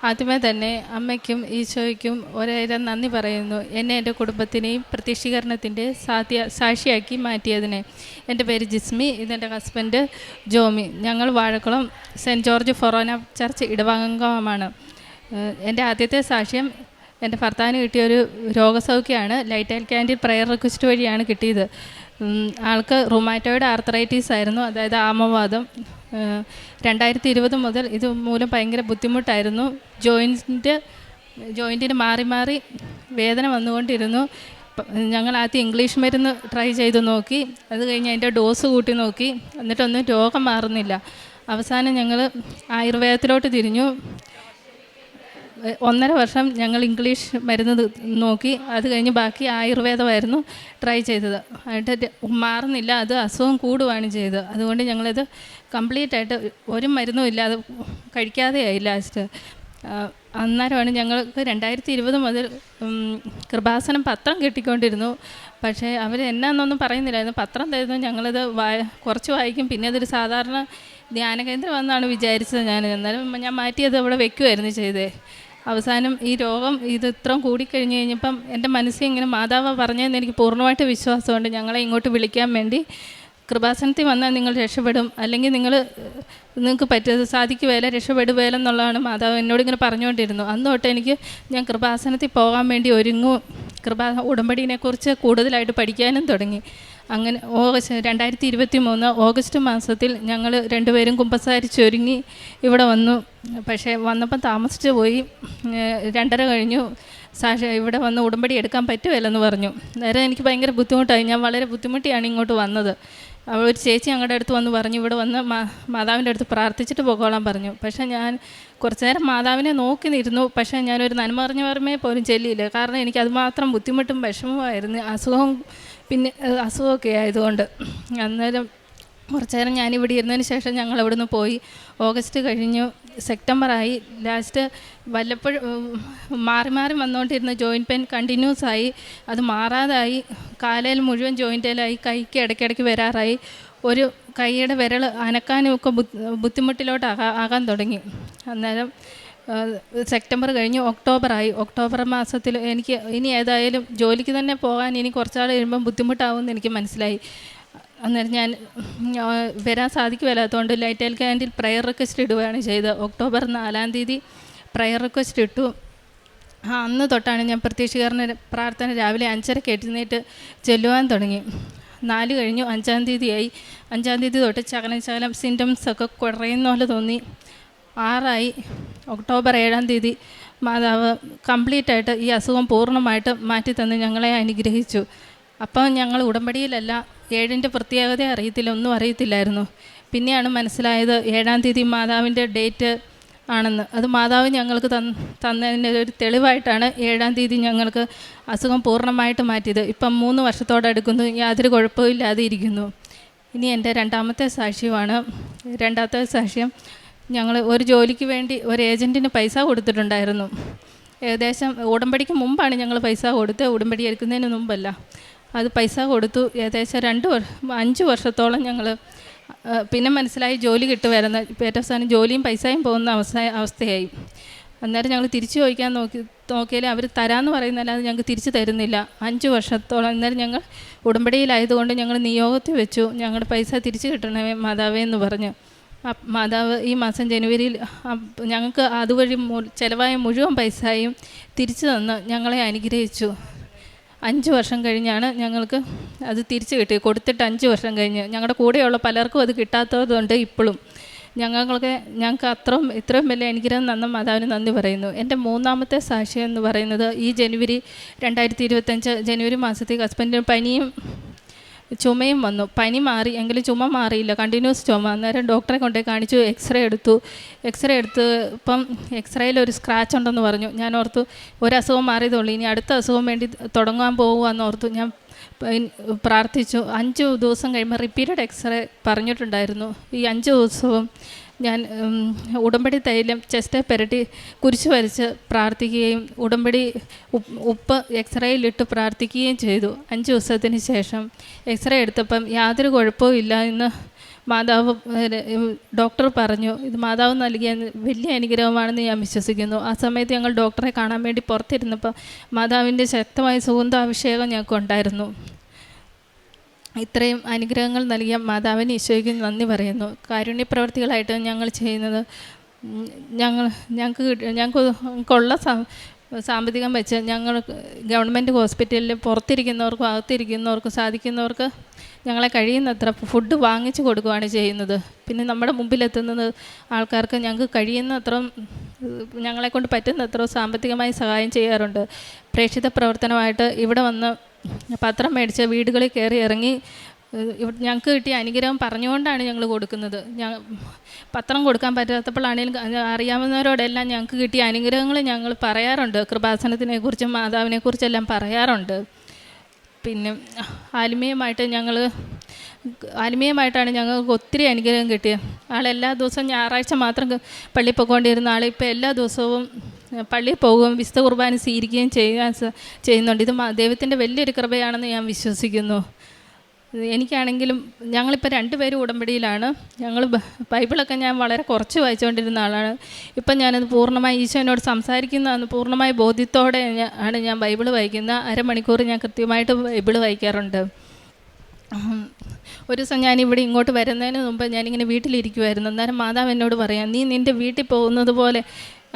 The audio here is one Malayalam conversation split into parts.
ആദ്യമേ തന്നെ അമ്മയ്ക്കും ഈശോയ്ക്കും ഒരായിരം നന്ദി പറയുന്നു. എന്നെ എൻ്റെ കുടുംബത്തിനെയും പ്രത്യക്ഷീകരണത്തിൻ്റെ സാക്ഷിയാക്കി മാറ്റിയതിനെ. എൻ്റെ പേര് ജിസ്മി, ഇതെൻ്റെ ഹസ്ബൻഡ് ജോമി. ഞങ്ങൾ Vazhakulam saint George forane church ഇടവകമാണ്. എൻ്റെ ആദ്യത്തെ സാക്ഷ്യം എൻ്റെ ഭർത്താവിന് കിട്ടിയൊരു രോഗസൗഖ്യമാണ്. Light and candle prayer request വഴിയാണ് കിട്ടിയത്. ആൾക്ക് റുമാറ്റോയിഡ് ആർത്രൈറ്റീസ് ആയിരുന്നു, അതായത് ആമവാദം. 2020 മുതൽ ഇത് മൂലം ഭയങ്കര ബുദ്ധിമുട്ടായിരുന്നു. ജോയിൻറ്റിന് മാറി മാറി വേദന വന്നുകൊണ്ടിരുന്നു. ഞങ്ങൾ ആദ്യം ഇംഗ്ലീഷ് മരുന്ന് ട്രൈ ചെയ്ത് നോക്കി, അത് കഴിഞ്ഞ് അതിൻ്റെ ഡോസ് കൂട്ടി നോക്കി, എന്നിട്ടൊന്നും രോഗം മാറുന്നില്ല. അവസാനം ഞങ്ങൾ ആയുർവേദത്തിലോട്ട് തിരിഞ്ഞു. 1.5 വർഷം ഞങ്ങൾ ഇംഗ്ലീഷ് മരുന്ന് നോക്കി, അത് കഴിഞ്ഞ് ബാക്കി ആയുർവേദമായിരുന്നു ട്രൈ ചെയ്തത്. എന്നിട്ട് മാറുന്നില്ല, അത് അസുഖം കൂടുകയാണ് ചെയ്തത്. അതുകൊണ്ട് ഞങ്ങളത് കംപ്ലീറ്റ് ആയിട്ട് ഒരു മരുന്നും ഇല്ലാതെ കഴിക്കാതെയായി ലാസ്റ്റ്. അന്നേരമാണ് ഞങ്ങൾക്ക് 2020 മുതൽ കൃപാസനം പത്രം കിട്ടിക്കൊണ്ടിരുന്നു. പക്ഷേ അവർ എന്നാന്നൊന്നും പറയുന്നില്ലായിരുന്നു. പത്രം തരുന്നു, ഞങ്ങളത് കുറച്ച് വായിക്കും, പിന്നെ അതൊരു സാധാരണ ധ്യാനകേന്ദ്രം വന്നാണ് വിചാരിച്ചത്. എന്നാലും ഞാൻ മാറ്റിയത് അവിടെ വെക്കുമായിരുന്നു ചെയ്തേ. അവസാനം ഈ രോഗം ഇത് ഇത്രയും കൂടിക്കഴിഞ്ഞ് കഴിഞ്ഞപ്പം എൻ്റെ മനസ്സിൽ ഇങ്ങനെ മാതാവ് പറഞ്ഞതെന്ന് എനിക്ക് പൂർണ്ണമായിട്ട് വിശ്വാസമുണ്ട്. ഞങ്ങളെ ഇങ്ങോട്ട് വിളിക്കാൻ വേണ്ടി, കൃപാസനത്തിൽ വന്നാൽ നിങ്ങൾ രക്ഷപ്പെടും, അല്ലെങ്കിൽ നിങ്ങൾക്ക് സാധിക്കുകയില്ല, രക്ഷപ്പെടുകയില്ല എന്നുള്ളതാണ് മാതാവ് എന്നോട് ഇങ്ങനെ പറഞ്ഞുകൊണ്ടിരുന്നു. അന്ന് തൊട്ട് ഞാൻ കൃപാസനത്തിൽ പോകാൻ വേണ്ടി ഒരുങ്ങും. ഉടമ്പടിയെക്കുറിച്ച് കൂടുതലായിട്ട് പഠിക്കാനും തുടങ്ങി. അങ്ങനെ 2023 ഓഗസ്റ്റ് മാസത്തിൽ ഞങ്ങൾ രണ്ടുപേരും കുമ്പസാരിച്ചൊരുങ്ങി ഇവിടെ വന്നു. പക്ഷേ വന്നപ്പം താമസിച്ച് പോയി. 2:30 കഴിഞ്ഞു. ഇവിടെ വന്ന് ഉടമ്പടി എടുക്കാൻ പറ്റുമല്ലെന്ന് പറഞ്ഞു. നേരെ എനിക്ക് ഭയങ്കര ബുദ്ധിമുട്ടായി. ഞാൻ വളരെ ബുദ്ധിമുട്ടിയാണ് ഇങ്ങോട്ട് വന്നത്. ഒരു ചേച്ചി ഞങ്ങളുടെ അടുത്ത് വന്ന് പറഞ്ഞു, ഇവിടെ വന്ന് മാതാവിൻ്റെ അടുത്ത് പ്രാർത്ഥിച്ചിട്ട് പോകോളാൻ പറഞ്ഞു. പക്ഷേ ഞാൻ കുറച്ച് നേരം മാതാവിനെ നോക്കി നിന്നു. പക്ഷേ ഞാനൊരു നന്മ പറഞ്ഞ ഓർമ്മയെ പോലും ചെല്ലിയില്ല. കാരണം എനിക്ക് അതുമാത്രം ബുദ്ധിമുട്ടും വിഷമമായിരുന്നു. അസുഖമൊക്കെ ആയതുകൊണ്ട്. അന്നേരം കുറച്ച് നേരം ഞാനിവിടെ ഇരുന്നതിന് ശേഷം ഞങ്ങൾ അവിടെ നിന്ന് പോയി. ഓഗസ്റ്റ് കഴിഞ്ഞു, സെപ്റ്റംബറായി. ലാസ്റ്റ് വല്ലപ്പോഴും മാറി മാറി വന്നുകൊണ്ടിരുന്ന ജോയിൻറ്റ് പെയിൻ കണ്ടിന്യൂസ് ആയി. അത് മാറാതായി. കാലയിൽ മുഴുവൻ ജോയിൻറ്റിലായി. കൈക്ക് ഇടയ്ക്കിടയ്ക്ക് വരാറായി. ഒരു കൈയുടെ വിരൽ അനക്കാനും ഒക്കെ ബുദ്ധിമുട്ടിലോട്ട് ആകാൻ തുടങ്ങി. അന്നേരം സെപ്റ്റംബർ കഴിഞ്ഞ് ഒക്ടോബറായി. ഒക്ടോബർ മാസത്തിൽ എനിക്ക് ഇനി ഏതായാലും ജോലിക്ക് തന്നെ പോകാൻ ഇനി കുറച്ചാൾ കഴിയുമ്പം ബുദ്ധിമുട്ടാവുമെന്ന് എനിക്ക് മനസ്സിലായി. അന്നേരം ഞാൻ വരാൻ സാധിക്കുമല്ലാത്തതുകൊണ്ട് light and candle prayer request ഇടുകയാണ് ചെയ്തത്. ഒക്ടോബർ 4 പ്രയർ റിക്വസ്റ്റ് ഇട്ടു. അന്ന് തൊട്ടാണ് ഞാൻ പ്രത്യക്ഷീകരണ പ്രാർത്ഥന രാവിലെ 5:30 എഴുന്നേറ്റ് ചെല്ലുവാൻ തുടങ്ങി. 4 കഴിഞ്ഞു, 5 ആയി. 5 തൊട്ട് ശകലം സിംറ്റംസൊക്കെ കുറയുന്ന പോലെ തോന്നി. 6 ഒക്ടോബർ 7 മാതാവ് കംപ്ലീറ്റായിട്ട് ഈ അസുഖം പൂർണ്ണമായിട്ട് മാറ്റിത്തന്ന് ഞങ്ങളെ അനുഗ്രഹിച്ചു. അപ്പം ഞങ്ങൾ ഉടമ്പടിയിലല്ല. 7ൻ്റെ പ്രത്യേകത അറിയത്തില്ല, ഒന്നും അറിയത്തില്ലായിരുന്നു. പിന്നെയാണ് മനസ്സിലായത് 7 മാതാവിൻ്റെ ഡേറ്റ് ആണെന്ന്. അത് മാതാവ് ഞങ്ങൾക്ക് തന്നതിൻ്റെ ഒരു തെളിവായിട്ടാണ് 7 ഞങ്ങൾക്ക് അസുഖം പൂർണ്ണമായിട്ട് മാറ്റിയത്. ഇപ്പം 3 വർഷത്തോടടുക്കുന്നു, യാതൊരു കുഴപ്പമില്ലാതെ ഇരിക്കുന്നു. ഇനി എൻ്റെ രണ്ടാമത്തെ സാക്ഷ്യമാണ്. രണ്ടാമത്തെ സാക്ഷ്യം, ഞങ്ങൾ ഒരു ജോലിക്ക് വേണ്ടി ഒരു ഏജൻറ്റിന് പൈസ കൊടുത്തിട്ടുണ്ടായിരുന്നു. ഏകദേശം ഉടമ്പടിക്ക് മുമ്പാണ് ഞങ്ങൾ പൈസ കൊടുത്ത്, ഉടമ്പടി എടുക്കുന്നതിന് മുമ്പല്ല. അത് പൈസ കൊടുത്തു. ഏകദേശം 5 വർഷത്തോളം ഞങ്ങൾ പിന്നെ മനസ്സിലായി ജോലി കിട്ടുമായിരുന്നു. ഇപ്പോൾ ഏറ്റവും അവസാനം ജോലിയും പൈസയും പോകുന്ന അവസ്ഥയായി. അന്നേരം ഞങ്ങൾ തിരിച്ചു ചോദിക്കാൻ നോക്കിയാൽ അവർ തരാമെന്ന് പറയുന്നതല്ലാതെ ഞങ്ങൾക്ക് തിരിച്ചു തരുന്നില്ല. 5 വർഷത്തോളം. അന്നേരം ഞങ്ങൾ ഉടമ്പടിയിലായതുകൊണ്ട് ഞങ്ങൾ നിയോഗത്തിൽ വെച്ചു, ഞങ്ങളുടെ പൈസ തിരിച്ചു കിട്ടണമേ മാതാവേ എന്ന് പറഞ്ഞു. മാതാവ് ഈ മാസം ജനുവരിയിൽ ഞങ്ങൾക്ക് അതുവഴി ചിലവായ മുഴുവൻ പൈസയും തിരിച്ചു തന്ന് ഞങ്ങളെ അനുഗ്രഹിച്ചു. 5 വർഷം കഴിഞ്ഞാണ് ഞങ്ങൾക്ക് അത് തിരിച്ചു കിട്ടി. കൊടുത്തിട്ട് 5 വർഷം കഴിഞ്ഞ്. ഞങ്ങളുടെ കൂടെയുള്ള പലർക്കും അത് കിട്ടാത്തതുകൊണ്ട് ഇപ്പോഴും ഞങ്ങൾക്ക് ഇത്രയും വലിയ അനുഗ്രഹം തന്ന മാതാവിന് നന്ദി പറയുന്നു. എൻ്റെ മൂന്നാമത്തെ സാക്ഷ്യം എന്ന് പറയുന്നത്, ഈ 2025 ജനുവരി മാസത്തേക്ക് ഹസ്ബൻഡിന് പനിയും ചുമയും വന്നു. പനി മാറി, എങ്കിലും ചുമ മാറിയില്ല, കണ്ടിന്യൂസ് ചുമ. അന്നേരം ഡോക്ടറെ കൊണ്ടുപോയി കാണിച്ചു. എക്സ്റേ എടുത്തു. ഇപ്പം എക്സ്റേയിൽ ഒരു സ്ക്രാച്ച് ഉണ്ടെന്ന് പറഞ്ഞു. ഞാൻ ഓർത്തു ഒരു അസുഖം മാറിയതുള്ളൂ, ഇനി അടുത്ത അസുഖം വേണ്ടി തുടങ്ങാൻ പോകുകയെന്ന് ഓർത്തു. ഞാൻ പ്രാർത്ഥിച്ചു. 5 ദിവസം കഴിയുമ്പോൾ റിപ്പീറ്റഡ് എക്സ്റേ പറഞ്ഞിട്ടുണ്ടായിരുന്നു. ഈ 5 ദിവസവും ഞാൻ ഉടമ്പടി തൈലം ചെസ്റ്റേ പുരട്ടി കുരിശ് വരച്ച് പ്രാർത്ഥിക്കുകയും ഉടമ്പടി ഉപ്പ് എക്സ്റേയിലിട്ട് പ്രാർത്ഥിക്കുകയും ചെയ്തു. 5 ദിവസത്തിന് ശേഷം എക്സ്റേ എടുത്തപ്പം യാതൊരു കുഴപ്പവും ഇല്ല എന്ന് മാതാവ് ഡോക്ടർ പറഞ്ഞു ഇത് മാതാവ് നൽകിയ വലിയ അനുഗ്രഹമാണെന്ന് ഞാൻ വിശ്വസിക്കുന്നു. ആ സമയത്ത് ഞങ്ങൾ ഡോക്ടറെ കാണാൻ വേണ്ടി പുറത്തിരുന്നപ്പോൾ മാതാവിൻ്റെ ശക്തമായ സുഗന്ധാഭിഷേകം ഞങ്ങൾക്കുണ്ടായിരുന്നു. ഇത്രയും അനുഗ്രഹങ്ങൾ നൽകിയ മാതാവിന് ഈശോയ്ക്ക് നന്ദി പറയുന്നു. കാരുണ്യ പ്രവർത്തികളായിട്ട് ഞങ്ങൾ ചെയ്യുന്നത് ഞങ്ങൾക്കുള്ള സാമ്പത്തികം വെച്ച് ഞങ്ങൾ ഗവൺമെൻറ് ഹോസ്പിറ്റലിൽ പുറത്തിരിക്കുന്നവർക്കും അകത്തിരിക്കുന്നവർക്കും സാധിക്കുന്നവർക്ക് ഞങ്ങളെ കഴിയുന്നത്ര ഫുഡ് വാങ്ങിച്ചു കൊടുക്കുകയാണ് ചെയ്യുന്നത്. പിന്നെ നമ്മുടെ മുമ്പിലെത്തുന്നത് ആൾക്കാർക്ക് ഞങ്ങൾക്ക് കഴിയുന്നത്ര ഞങ്ങളെക്കൊണ്ട് പറ്റുന്നത്ര സാമ്പത്തികമായി സഹായം ചെയ്യാറുണ്ട്. പ്രേക്ഷിത പ്രവർത്തനമായിട്ട് ഇവിടെ വന്ന് പത്രം മേടിച്ച് വീടുകളിൽ കയറി ഇറങ്ങി ഞങ്ങൾക്ക് കിട്ടിയ അനുഗ്രഹം പറഞ്ഞുകൊണ്ടാണ് ഞങ്ങൾ കൊടുക്കുന്നത്. പത്രം കൊടുക്കാൻ പറ്റാത്തപ്പോഴാണെങ്കിലും അറിയാവുന്നവരോടെല്ലാം ഞങ്ങൾക്ക് കിട്ടിയ അനുഗ്രഹങ്ങൾ ഞങ്ങൾ പറയാറുണ്ട്. കൃപാസനത്തിനെക്കുറിച്ചും മാതാവിനെക്കുറിച്ചെല്ലാം പറയാറുണ്ട്. പിന്നെ ആത്മീയമായിട്ടാണ് ഞങ്ങൾക്ക് ഒത്തിരി അനുഗ്രഹം കിട്ടിയത്. ആളെല്ലാ ദിവസവും ഞായറാഴ്ച മാത്രം പള്ളിയിൽ പോയിക്കൊണ്ടിരുന്ന ആൾ ഇപ്പോൾ എല്ലാ ദിവസവും പള്ളിയിൽ പോകുകയും വിശുദ്ധ കുർബാന സ്വീകരിക്കുകയും ചെയ്യുന്നുണ്ട്. ഇത് ദൈവത്തിൻ്റെ വലിയൊരു കൃപയാണെന്ന് ഞാൻ വിശ്വസിക്കുന്നു. എനിക്കാണെങ്കിലും ഞങ്ങളിപ്പോൾ 2 പേരും ഉടമ്പടിയിലാണ്. ഞങ്ങൾ ബൈബിളൊക്കെ ഞാൻ വളരെ കുറച്ച് വായിച്ചുകൊണ്ടിരുന്ന ആളാണ്. ഇപ്പം ഞാനത് പൂർണ്ണമായി ഈശോനോട് സംസാരിക്കുന്നതെന്ന് പൂർണ്ണമായ ബോധ്യത്തോടെ ആണ് ഞാൻ ബൈബിൾ വായിക്കുന്നത്. അരമണിക്കൂർ ഞാൻ കൃത്യമായിട്ട് ബൈബിൾ വായിക്കാറുണ്ട്. ഒരു ദിവസം ഞാനിവിടെ ഇങ്ങോട്ട് വരുന്നതിന് മുമ്പ് ഞാനിങ്ങനെ വീട്ടിലിരിക്കുമായിരുന്നു. അന്നേരം മാതാവ് എന്നോട് പറയാം, നീ നിൻ്റെ വീട്ടിൽ പോകുന്നത് പോലെ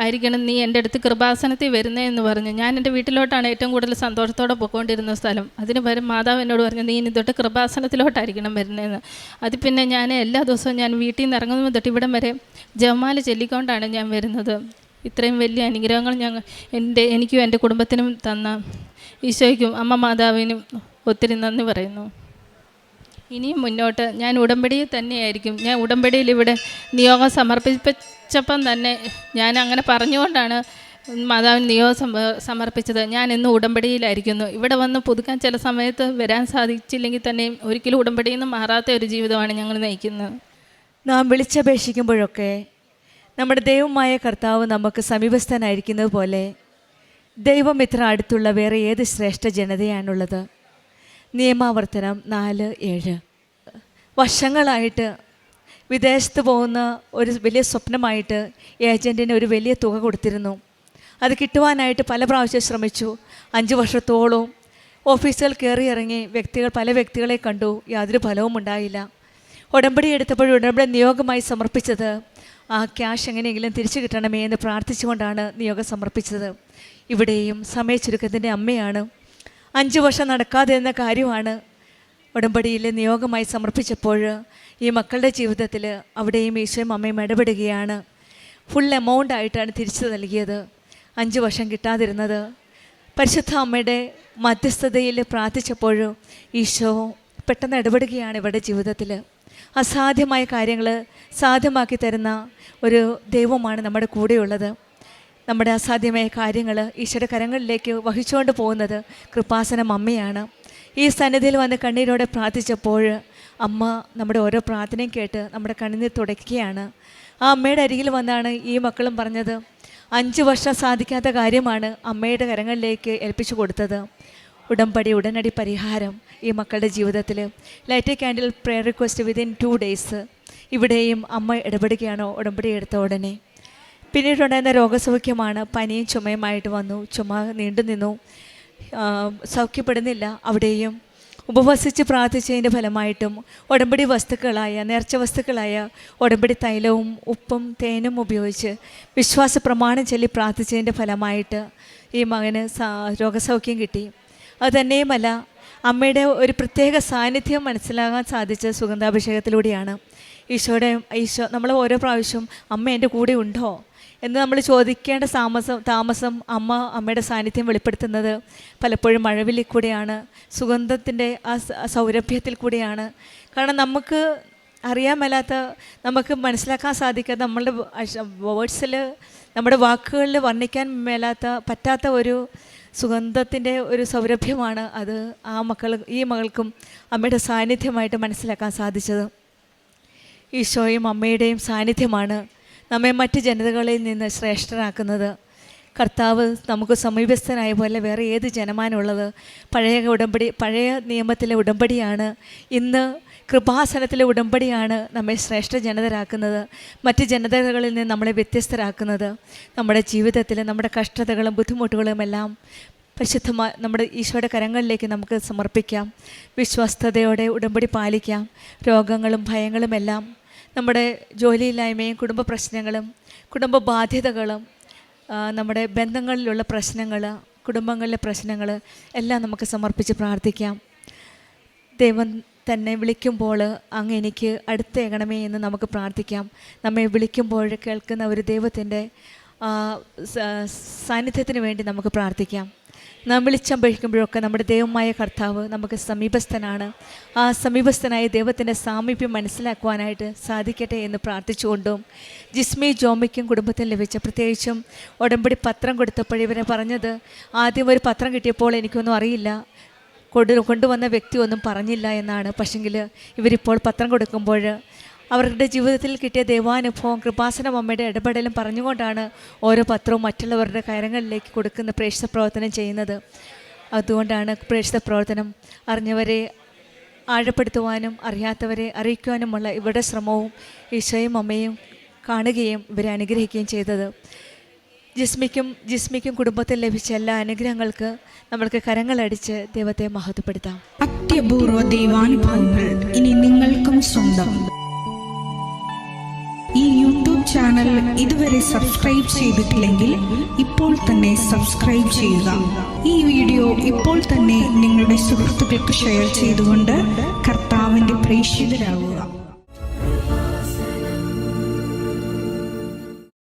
ആയിരിക്കണം നീ എൻ്റെ അടുത്ത് കൃപാസനത്തിൽ വരുന്നതെന്ന് പറഞ്ഞു. ഞാൻ എൻ്റെ വീട്ടിലോട്ടാണ് ഏറ്റവും കൂടുതൽ സന്തോഷത്തോടെ പോയിക്കൊണ്ടിരുന്ന സ്ഥലം. അതിന് പകരം മാതാവ് എന്നോട് പറഞ്ഞു, നീ ഇനി തൊട്ട് കൃപാസനത്തിലോട്ടായിരിക്കണം വരുന്നതെന്ന്. അത് പിന്നെ ഞാൻ എല്ലാ ദിവസവും ഞാൻ വീട്ടിൽ നിന്ന് ഇറങ്ങുന്നത് തൊട്ട് ഇവിടം വരെ ജപമാല ചൊല്ലിക്കൊണ്ടാണ് ഞാൻ വരുന്നത്. ഇത്രയും വലിയ അനുഗ്രഹങ്ങൾ എനിക്കും എൻ്റെ കുടുംബത്തിനും തന്ന ഈശോയ്ക്കും അമ്മ മാതാവിനും ഒത്തിരി നന്ദി പറയുന്നു. ഇനിയും മുന്നോട്ട് ഞാൻ ഉടമ്പടിയിൽ തന്നെയായിരിക്കും. ഞാൻ ഉടമ്പടിയിൽ ഇവിടെ നിയോഗം സമർപ്പിച്ചപ്പം തന്നെ ഞാൻ അങ്ങനെ പറഞ്ഞുകൊണ്ടാണ് മാതാവിന് നിയോഗം സമർപ്പിച്ചത്. ഞാൻ ഇന്ന് ഉടമ്പടിയിലായിരിക്കുന്നു. ഇവിടെ വന്ന് പുതുക്കാൻ ചില സമയത്ത് വരാൻ സാധിച്ചില്ലെങ്കിൽ തന്നെയും ഒരിക്കലും ഉടമ്പടിയിൽ നിന്ന് മാറാത്ത ഒരു ജീവിതമാണ് ഞങ്ങൾ നയിക്കുന്നത്. നാം വിളിച്ചപേക്ഷിക്കുമ്പോഴൊക്കെ നമ്മുടെ ദൈവമായ കർത്താവ് നമുക്ക് സമീപസ്ഥനായിരിക്കുന്നത് പോലെ ദൈവം ഇത്ര അടുത്തുള്ള വേറെ ഏത് ശ്രേഷ്ഠ ജനതയാണുള്ളത്? നിയമാവർത്തനം 4:7. വർഷങ്ങളായിട്ട് വിദേശത്ത് പോകുന്ന ഒരു വലിയ സ്വപ്നമായിട്ട് ഏജൻറ്റിന് ഒരു വലിയ തുക കൊടുത്തിരുന്നു. അത് കിട്ടുവാനായിട്ട് പല പ്രാവശ്യം ശ്രമിച്ചു. 5 വർഷത്തോളം ഓഫീസുകൾ കയറി ഇറങ്ങി പല വ്യക്തികളെ കണ്ടു. യാതൊരു ഫലവും ഉണ്ടായില്ല. ഉടമ്പടി എടുത്തപ്പോഴും ഉടമ്പടി നിയോഗമായി സമർപ്പിച്ചത് ആ ക്യാഷ് എങ്ങനെയെങ്കിലും തിരിച്ചു കിട്ടണമേ എന്ന് പ്രാർത്ഥിച്ചുകൊണ്ടാണ് നിയോഗം സമർപ്പിച്ചത്. ഇവിടെയും സമയച്ചുരുക്കത്തിൻ്റെ അമ്മയാണ്. 5 വർഷം നടക്കാതെ എന്ന കാര്യമാണ് ഉടമ്പടിയിൽ നിയോഗമായി സമർപ്പിച്ചപ്പോൾ ഈ മക്കളുടെ ജീവിതത്തിൽ അവിടെയും ഈശോയും അമ്മയും ഇടപെടുകയാണ്. ഫുൾ എമൗണ്ട് ആയിട്ടാണ് തിരിച്ചു നൽകിയത്. 5 വർഷം കിട്ടാതിരുന്നത് പരിശുദ്ധ അമ്മയുടെ മധ്യസ്ഥതയിൽ പ്രാർത്ഥിച്ചപ്പോൾ ഈശോ പെട്ടെന്ന് ഇടപെടുകയാണ് ഇവരുടെ ജീവിതത്തിൽ. അസാധ്യമായ കാര്യങ്ങൾ സാധ്യമാക്കി തരുന്ന ഒരു ദൈവമാണ് നമ്മുടെ കൂടെയുള്ളത്. നമ്മുടെ അസാധ്യമായ കാര്യങ്ങൾ ഈശോയുടെ കരങ്ങളിലേക്ക് വഹിച്ചുകൊണ്ട് പോകുന്നത് കൃപാസനം അമ്മയാണ്. ഈ സന്നിധിയിൽ വന്ന് കണ്ണീരോടെ പ്രാർത്ഥിച്ചപ്പോൾ അമ്മ നമ്മുടെ ഓരോ പ്രാർത്ഥനയും കേട്ട് നമ്മുടെ കണ്ണീർ തുടയ്ക്കുകയാണ്. ആ അമ്മയുടെ അരികിൽ വന്നാണ് ഈ മക്കളും പറഞ്ഞത്. 5 വർഷം സാധിക്കാത്ത കാര്യമാണ് അമ്മയുടെ കരങ്ങളിലേക്ക് ഏൽപ്പിച്ചു കൊടുത്തത്. ഉടനടി പരിഹാരം ഈ മക്കളുടെ ജീവിതത്തിൽ. Light A candle prayer request within 2 days. ഇവിടെയും അമ്മ ഇടപെടുകയാണ് ഉടമ്പടി എടുത്ത ഉടനെ. പിന്നീടുണ്ടായിരുന്ന രോഗസൗഖ്യമാണ്. പനിയും ചുമയുമായിട്ട് വന്നു. ചുമ നീണ്ടു നിന്നു, സൗഖ്യപ്പെടുന്നില്ല. അവിടെയും ഉപവസിച്ച് പ്രാർത്ഥിച്ചതിൻ്റെ ഫലമായിട്ടും ഉടമ്പടി വസ്തുക്കളായ നേർച്ച വസ്തുക്കളായ ഉടമ്പടി തൈലവും ഉപ്പും തേനും ഉപയോഗിച്ച് വിശ്വാസ പ്രമാണം ചൊല്ലി പ്രാർത്ഥിച്ചതിൻ്റെ ഫലമായിട്ട് ഈ മകന് രോഗസൗഖ്യം കിട്ടി. അതുതന്നെയുമല്ല, അമ്മയുടെ ഒരു പ്രത്യേക സാന്നിധ്യം മനസ്സിലാകാൻ സാധിച്ച സുഗന്ധാഭിഷേകത്തിലൂടെയാണ്. ഈശോ നമ്മൾ ഓരോ പ്രാവശ്യം അമ്മ എൻ്റെ കൂടെ ഉണ്ടോ എന്ന് നമ്മൾ ചോദിക്കേണ്ട താമസം അമ്മയുടെ സാന്നിധ്യം വെളിപ്പെടുത്തുന്നത് പലപ്പോഴും മഴവില്ലിൽ കൂടെയാണ്, സുഗന്ധത്തിൻ്റെ ആ സൗരഭ്യത്തിൽ കൂടെയാണ്. കാരണം നമുക്ക് അറിയാൻ മേലാത്ത, നമുക്ക് മനസ്സിലാക്കാൻ സാധിക്കാത്ത, നമ്മളുടെ വേർഡ്സിൽ നമ്മുടെ വാക്കുകളിൽ വർണ്ണിക്കാൻ പറ്റാത്ത ഒരു സുഗന്ധത്തിൻ്റെ ഒരു സൗരഭ്യമാണ് അത് ഈ മകൾക്കും അമ്മയുടെ സാന്നിധ്യമായിട്ട് മനസ്സിലാക്കാൻ സാധിച്ചത്. ഈശോയും അമ്മയുടെയും സാന്നിധ്യമാണ് നമ്മെ മറ്റ് ജനതകളിൽ നിന്ന് ശ്രേഷ്ഠരാക്കുന്നത്. കർത്താവ് നമുക്ക് സമീപസ്ഥനായ പോലെ വേറെ ഏത് ജനമാനുള്ളത്? പഴയ നിയമത്തിലെ ഉടമ്പടിയാണ് ഇന്ന് കൃപാസനത്തിലെ ഉടമ്പടിയാണ് നമ്മെ ശ്രേഷ്ഠ ജനതരാക്കുന്നത്, മറ്റ് ജനതകളിൽ നിന്ന് നമ്മളെ വ്യത്യസ്തരാക്കുന്നത്. നമ്മുടെ ജീവിതത്തിൽ നമ്മുടെ കഷ്ടതകളും ബുദ്ധിമുട്ടുകളും എല്ലാം നമ്മുടെ ഈശോയുടെ കരങ്ങളിലേക്ക് നമുക്ക് സമർപ്പിക്കാം. വിശ്വസ്തയോടെ ഉടമ്പടി പാലിക്കാം. രോഗങ്ങളും ഭയങ്ങളും എല്ലാം, നമ്മുടെ ജോലിയില്ലായ്മയും കുടുംബ പ്രശ്നങ്ങളും കുടുംബ ബാധ്യതകളും നമ്മുടെ ബന്ധങ്ങളിലുള്ള പ്രശ്നങ്ങൾ, കുടുംബങ്ങളിലെ പ്രശ്നങ്ങൾ എല്ലാം നമുക്ക് സമർപ്പിച്ച് പ്രാർത്ഥിക്കാം. ദൈവം തന്നെ വിളിക്കുമ്പോൾ അങ്ങ് എനിക്ക് അടുത്തേകണമേ എന്ന് നമുക്ക് പ്രാർത്ഥിക്കാം. നമ്മെ വിളിക്കുമ്പോൾ കേൾക്കുന്ന ഒരു ദൈവത്തിൻ്റെ സാന്നിധ്യത്തിന് വേണ്ടി നമുക്ക് പ്രാർത്ഥിക്കാം. നാം വിളിച്ചമ്പഴിക്കുമ്പോഴൊക്കെ നമ്മുടെ ദൈവമായ കർത്താവ് നമുക്ക് സമീപസ്ഥനാണ്. ആ സമീപസ്ഥനായ ദൈവത്തിൻ്റെ സാമീപ്യം മനസ്സിലാക്കുവാനായിട്ട് സാധിക്കട്ടെ എന്ന് പ്രാർത്ഥിച്ചുകൊണ്ടും, ജിസ്മി ജോമിക്കും കുടുംബത്തിൽ ലഭിച്ച പ്രത്യേകിച്ചും ഉടമ്പടി പത്രം കൊടുത്തപ്പോൾ ഇവരെ പറഞ്ഞത്, ആദ്യം ഒരു പത്രം കിട്ടിയപ്പോൾ എനിക്കൊന്നും അറിയില്ല, കൊണ്ടുവന്ന വ്യക്തി ഒന്നും പറഞ്ഞില്ല എന്നാണ്. പക്ഷെങ്കിൽ ഇവരിപ്പോൾ പത്രം കൊടുക്കുമ്പോൾ അവരുടെ ജീവിതത്തിൽ കിട്ടിയ ദൈവാനുഭവം, കൃപാസനം അമ്മയുടെ ഇടപെടലും പറഞ്ഞുകൊണ്ടാണ് ഓരോ പത്രവും മറ്റുള്ളവരുടെ കരങ്ങളിലേക്ക് കൊടുക്കുന്ന പ്രേക്ഷിത പ്രവർത്തനം ചെയ്യുന്നത്. അതുകൊണ്ടാണ് പ്രേക്ഷിത പ്രവർത്തനം അറിഞ്ഞവരെ ആഴപ്പെടുത്തുവാനും അറിയാത്തവരെ അറിയിക്കുവാനുമുള്ള ഇവരുടെ ശ്രമവും ഈശോയും അമ്മയും കാണുകയും ഇവരെ അനുഗ്രഹിക്കുകയും ചെയ്തത്. ജിസ്മിക്കും കുടുംബത്തിൽ ലഭിച്ച എല്ലാ അനുഗ്രഹങ്ങൾക്ക് നമ്മൾക്ക് കരങ്ങളടിച്ച് ദൈവത്തെ മഹത്വപ്പെടുത്താം. അത്യപൂർവ ദൈവാനുഭവങ്ങൾ ഇനി നിങ്ങൾക്കും സ്വന്തം. ഈ യൂട്യൂബ് ചാനൽ ഇതുവരെ സബ്സ്ക്രൈബ് ചെയ്തിട്ടില്ലെങ്കിൽ ഇപ്പോൾ തന്നെ സബ്സ്ക്രൈബ് ചെയ്യുക. ഈ വീഡിയോ ഇപ്പോൾ തന്നെ നിങ്ങളുടെ സുഹൃത്തുക്കൾക്ക് ഷെയർ ചെയ്തുകൊണ്ട് കർത്താവിൻ്റെ പ്രേക്ഷിതരാകുക.